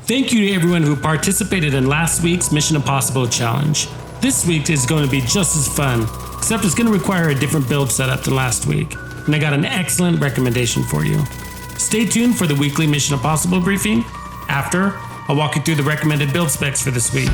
Thank you to everyone who participated in last week's Mission Impossible challenge. This week is going to be just as fun, except it's going to require a different build setup than last week, and I got an excellent recommendation for you. Stay tuned for the weekly Mission Impossible briefing. After, I'll walk you through the recommended build specs for this week.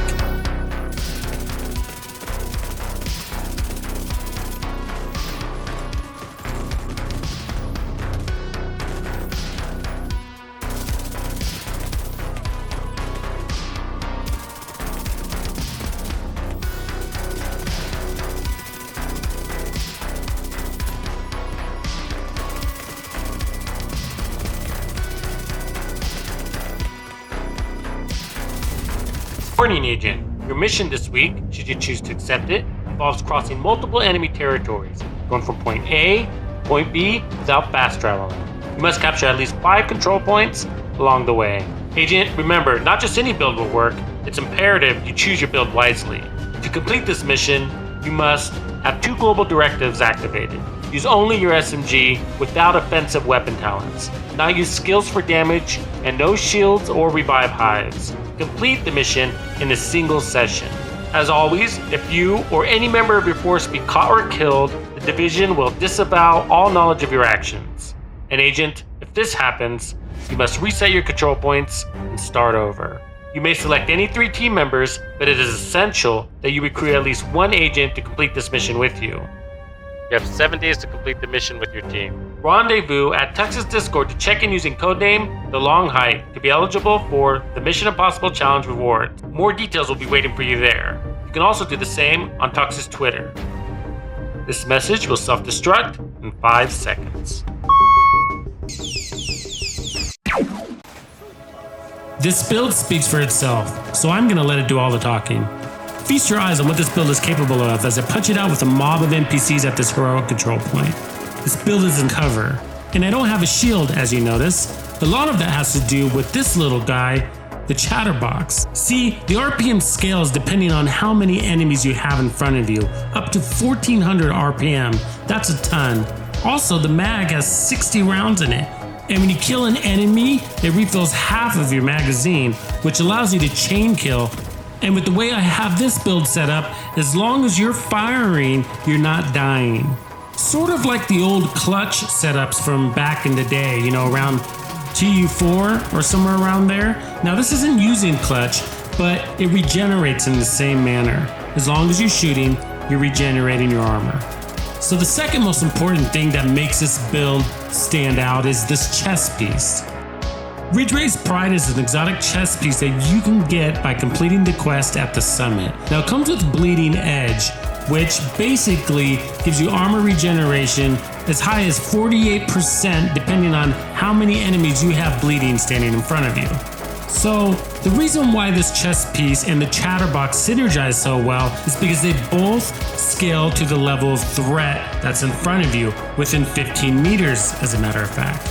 Warning agent, your mission this week, should you choose to accept it, involves crossing multiple enemy territories, going from point A to point B without fast traveling. You must capture at least 5 control points along the way. Agent, remember, not just any build will work, it's imperative you choose your build wisely. To complete this mission, you must have 2 global directives activated. Use only your SMG without offensive weapon talents. Not use skills for damage, and no shields or revive hives. Complete the mission in a single session. As always, if you or any member of your force be caught or killed, the division will disavow all knowledge of your actions. And agent, if this happens, you must reset your control points and start over. You may select any 3 team members, but it is essential that you recruit at least 1 agent to complete this mission with you. You have 7 days to complete the mission with your team. Rendezvous at Tux's Discord to check in using codename The Long Hike to be eligible for the Mission Impossible Challenge reward. More details will be waiting for you there. You can also do the same on Tux's Twitter. This message will self-destruct in 5 seconds. This build speaks for itself, so I'm going to let it do all the talking. Feast your eyes on what this build is capable of as I punch it out with a mob of NPCs at this heroic control point. This build is in cover, and I don't have a shield as you notice. A lot of that has to do with this little guy, the chatterbox. See, the RPM scales depending on how many enemies you have in front of you, up to 1400 RPM, that's a ton. Also, the mag has 60 rounds in it, and when you kill an enemy, it refills half of your magazine, which allows you to chain kill. And with the way I have this build set up, as long as you're firing, you're not dying. Sort of like the old clutch setups from back in the day, around TU4 or somewhere around there. Now this isn't using clutch, but it regenerates in the same manner. As long as you're shooting, you're regenerating your armor. So the second most important thing that makes this build stand out is this chest piece. Ridge Race Pride is an exotic chest piece that you can get by completing the quest at the summit. Now it comes with Bleeding Edge, which basically gives you armor regeneration as high as 48% depending on how many enemies you have bleeding standing in front of you. So the reason why this chest piece and the chatterbox synergize so well is because they both scale to the level of threat that's in front of you within 15 meters, as a matter of fact.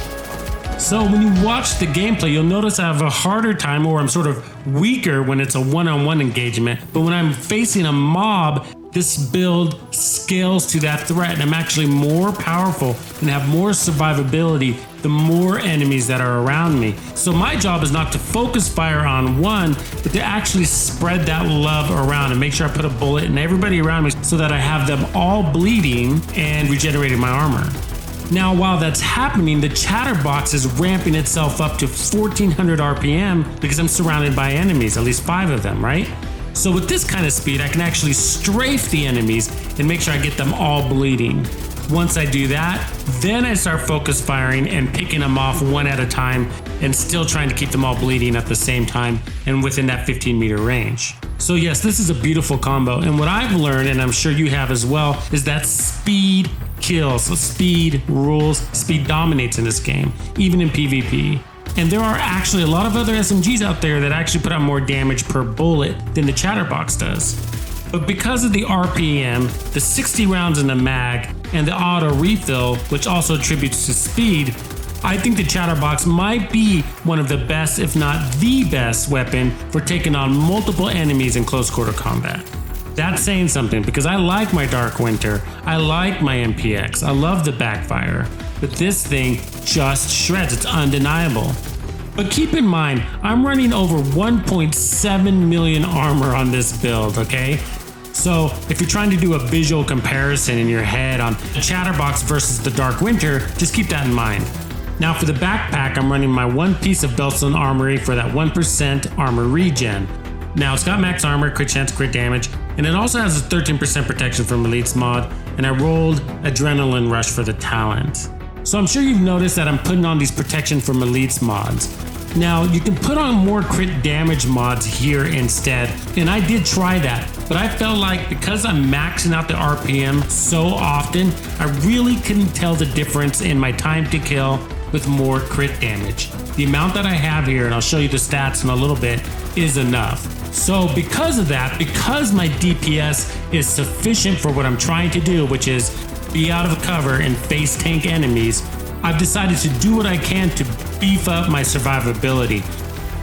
So when you watch the gameplay, you'll notice I have a harder time, or I'm sort of weaker when it's a one-on-one engagement. But when I'm facing a mob, this build scales to that threat, and I'm actually more powerful and have more survivability the more enemies that are around me. So my job is not to focus fire on one, but to actually spread that love around and make sure I put a bullet in everybody around me so that I have them all bleeding and regenerating my armor. Now, while that's happening, the chatterbox is ramping itself up to 1400 RPM because I'm surrounded by enemies, at least 5 of them, right? So with this kind of speed, I can actually strafe the enemies and make sure I get them all bleeding. Once I do that, then I start focus firing and picking them off one at a time and still trying to keep them all bleeding at the same time and within that 15-meter range. So yes, this is a beautiful combo, and what I've learned, and I'm sure you have as well, is that speed kills. So speed rules, speed dominates in this game, even in PvP. And there are actually a lot of other SMGs out there that actually put out more damage per bullet than the chatterbox does. But because of the RPM, the 60 rounds in the mag, and the auto refill, which also attributes to speed, I think the chatterbox might be one of the best, if not the best, weapon for taking on multiple enemies in close quarter combat. That's saying something, because I like my Dark Winter, I like my MPX, I love the backfire, but this thing just shreds, it's undeniable. But keep in mind, I'm running over 1.7 million armor on this build, okay? So if you're trying to do a visual comparison in your head on the Chatterbox versus the Dark Winter, just keep that in mind. Now for the backpack, I'm running my one piece of Beltstone Armory for that 1% Armor Regen. Now it's got max armor, crit chance, crit damage, and it also has a 13% protection from Elites mod, and I rolled Adrenaline Rush for the talent. So I'm sure you've noticed that I'm putting on these protection from Elites mods. Now you can put on more crit damage mods here instead, and I did try that, but I felt like because I'm maxing out the RPM so often, I really couldn't tell the difference in my time to kill with more crit damage. The amount that I have here, and I'll show you the stats in a little bit, is enough. So because of that, because my DPS is sufficient for what I'm trying to do, which is be out of cover and face tank enemies, I've decided to do what I can to beef up my survivability.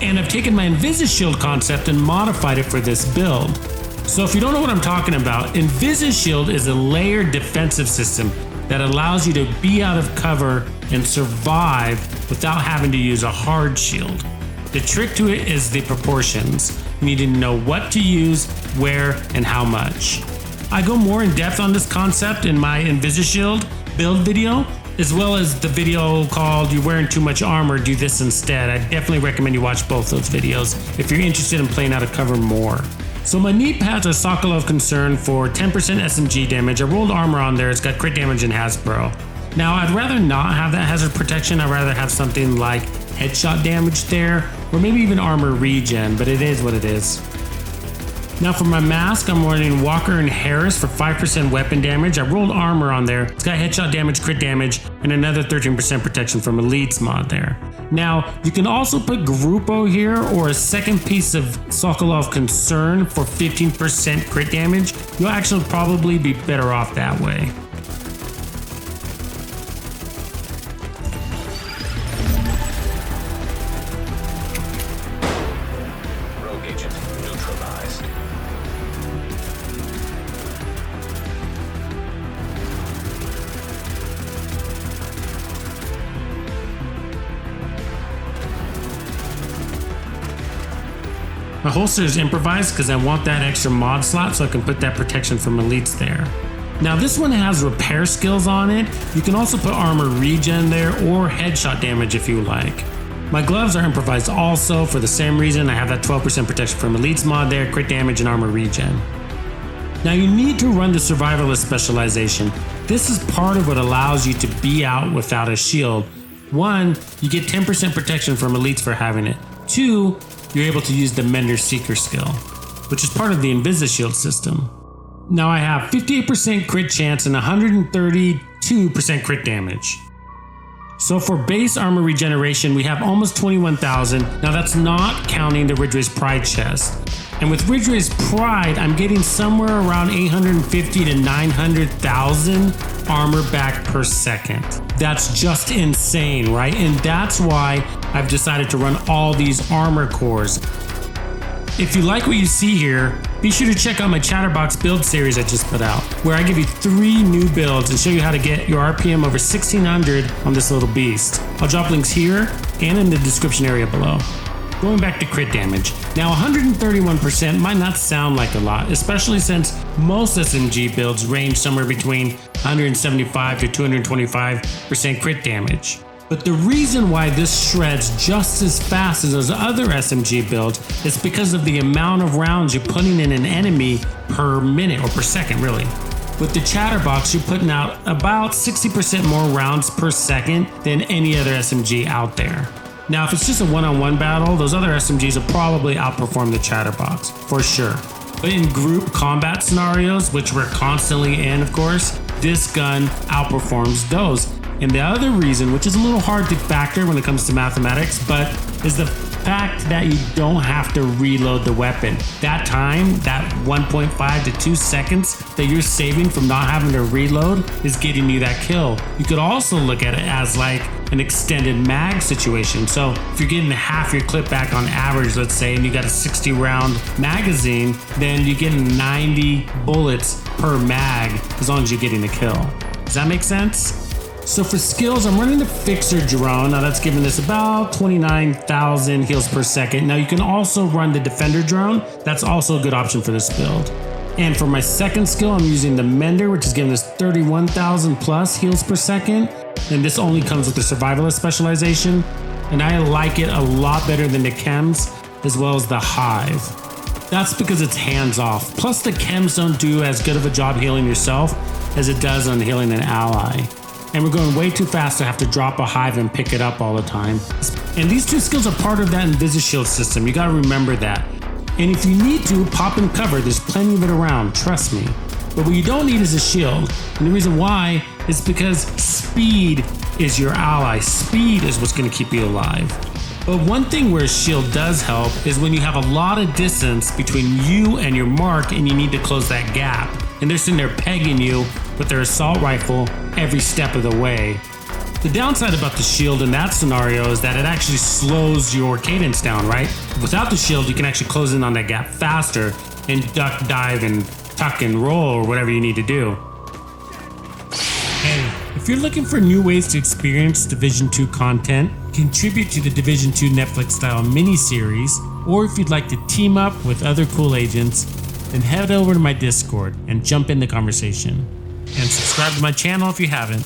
And I've taken my Invisishield concept and modified it for this build. So if you don't know what I'm talking about, Invisishield is a layered defensive system that allows you to be out of cover and survive without having to use a hard shield. The trick to it is the proportions. You need to know what to use, where, and how much. I go more in depth on this concept in my Invisishield build video, as well as the video called "You're Wearing Too Much Armor, Do This Instead." I definitely recommend you watch both those videos if you're interested in playing out of cover more. So my knee pads are Sokolov Concern for 10% SMG damage. I rolled armor on there, it's got crit damage and Hasbro. Now I'd rather not have that hazard protection, I'd rather have something like headshot damage there, or maybe even Armor Regen, but it is what it is. Now for my mask, I'm running Walker and Harris for 5% weapon damage. I rolled armor on there. It's got headshot damage, crit damage, and another 13% protection from Elites mod there. Now, you can also put Grupo here or a second piece of Sokolov Concern for 15% crit damage. You'll actually probably be better off that way. My holster is improvised because I want that extra mod slot so I can put that protection from Elites there. Now this one has repair skills on it. You can also put Armor Regen there or headshot damage if you like. My gloves are improvised also for the same reason. I have that 12% protection from Elites mod there, crit damage and Armor Regen. Now you need to run the Survivalist specialization. This is part of what allows you to be out without a shield. 1, you get 10% protection from Elites for having it. 2, you're able to use the Mender Seeker skill, which is part of the Invisishield system. Now I have 58% crit chance and 132% crit damage. So for base armor regeneration, we have almost 21,000. Now that's not counting the Ridge Race Pride chest. And with Ridge Race Pride, I'm getting somewhere around 850 to 900,000 armor back per second. That's just insane, right? And that's why I've decided to run all these armor cores. If you like what you see here, be sure to check out my Chatterbox build series I just put out, where I give you 3 new builds and show you how to get your RPM over 1600 on this little beast. I'll drop links here and in the description area below. Going back to crit damage. Now 131% might not sound like a lot, especially since most SMG builds range somewhere between 175 to 225% crit damage. But the reason why this shreds just as fast as those other SMG builds is because of the amount of rounds you're putting in an enemy per minute, or per second really. With the Chatterbox, you're putting out about 60% more rounds per second than any other SMG out there. Now, if it's just a one-on-one battle, those other SMGs will probably outperform the Chatterbox, for sure. But in group combat scenarios, which we're constantly in, of course, this gun outperforms those. And the other reason, which is a little hard to factor when it comes to mathematics, but is the fact that you don't have to reload the weapon. That time, that 1.5 to 2 seconds that you're saving from not having to reload is getting you that kill. You could also look at it as like an extended mag situation. So if you're getting half your clip back on average, let's say, and you got a 60 round magazine, then you're getting 90 bullets per mag as long as you're getting a kill. Does that make sense? So for skills, I'm running the Fixer drone. Now that's giving us about 29,000 heals per second. Now you can also run the Defender drone. That's also a good option for this build. And for my second skill, I'm using the Mender, which is giving us 31,000 plus heals per second. And this only comes with the Survivalist specialization. And I like it a lot better than the Chems, as well as the Hive. That's because it's hands off. Plus the Chems don't do as good of a job healing yourself as it does on healing an ally. And we're going way too fast to have to drop a Hive and pick it up all the time. And these two skills are part of that Invisishield system. You gotta remember that. And if you need to, pop and cover. There's plenty of it around, trust me. But what you don't need is a shield. And the reason why is because speed is your ally. Speed is what's gonna keep you alive. But one thing where a shield does help is when you have a lot of distance between you and your mark and you need to close that gap. And they're sitting there pegging you with their assault rifle every step of the way. The downside about the shield in that scenario is that it actually slows your cadence down, right? Without the shield, you can actually close in on that gap faster and duck, dive, and tuck and roll or whatever you need to do. Hey, if you're looking for new ways to experience Division 2 content, contribute to the Division 2 Netflix-style miniseries, or if you'd like to team up with other cool agents, then head over to my Discord and jump in the conversation. And subscribe to my channel if you haven't.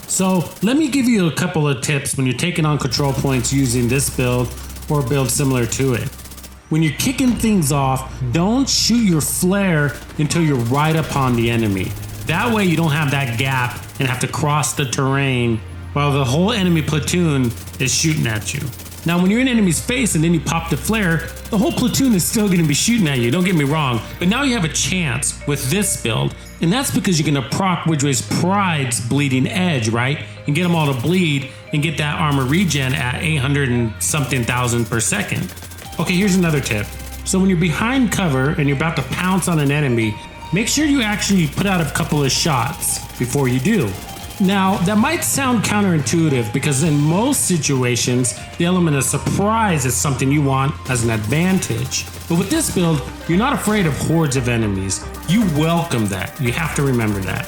So let me give you a couple of tips when you're taking on control points using this build or a build similar to it. When you're kicking things off, don't shoot your flare until you're right upon the enemy. That way you don't have that gap and have to cross the terrain while the whole enemy platoon is shooting at you. Now when you're in enemy's face and then you pop the flare, the whole platoon is still going to be shooting at you, don't get me wrong, but now you have a chance with this build, and that's because you're going to proc Widgway's Pride's bleeding edge, right? And get them all to bleed and get that armor regen at 800 and something thousand per second. Okay, here's another tip. So when you're behind cover and you're about to pounce on an enemy, make sure you actually put out a couple of shots before you do. Now, that might sound counterintuitive because in most situations, the element of surprise is something you want as an advantage. But with this build, you're not afraid of hordes of enemies. You welcome that. You have to remember that.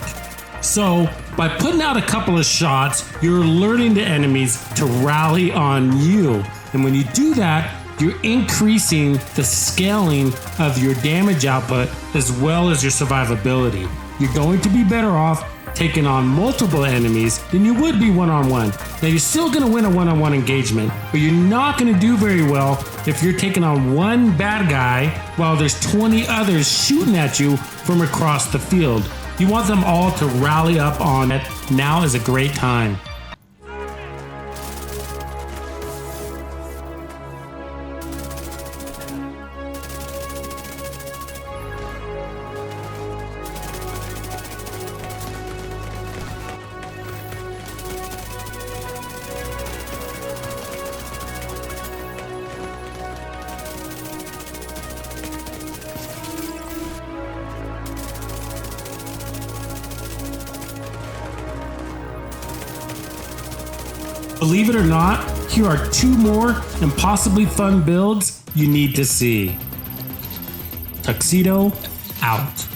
So, by putting out a couple of shots, you're alerting the enemies to rally on you. And when you do that, you're increasing the scaling of your damage output as well as your survivability. You're going to be better off taking on multiple enemies than you would be one-on-one. Now you're still going to win a one-on-one engagement, but you're not going to do very well if you're taking on one bad guy while there's 20 others shooting at you from across the field. You want them all to rally up on it. Now is a great time. Believe it or not, here are 2 more and possibly fun builds you need to see. Tuxedo out.